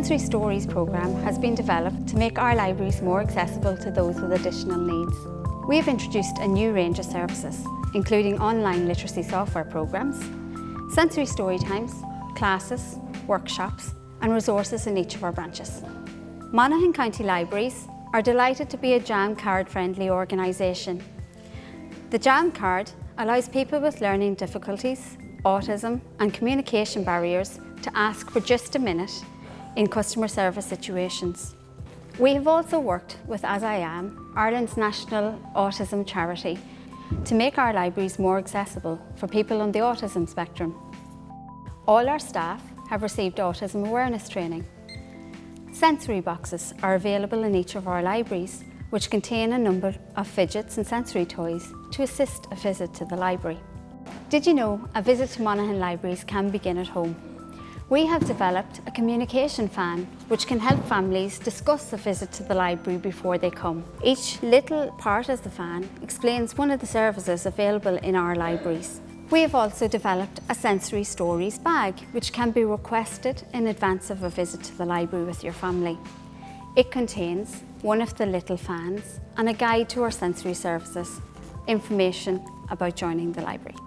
Sensory Stories programme has been developed to make our libraries more accessible to those with additional needs. We have introduced a new range of services, including online literacy software programmes, sensory story times, classes, workshops and resources in each of our branches. Monaghan County Libraries are delighted to be a JAM card friendly organisation. The JAM card allows people with learning difficulties, autism and communication barriers to ask for just a minute in customer service situations. We have also worked with As I Am, Ireland's national autism charity, to make our libraries more accessible for people on the autism spectrum. All our staff have received autism awareness training. Sensory boxes are available in each of our libraries, which contain a number of fidgets and sensory toys to assist a visit to the library. Did you know a visit to Monaghan Libraries can begin at home? We have developed a communication fan which can help families discuss a visit to the library before they come. Each little part of the fan explains one of the services available in our libraries. We have also developed a Sensory Stories bag which can be requested in advance of a visit to the library with your family. It contains one of the little fans and a guide to our sensory services, information about joining the library.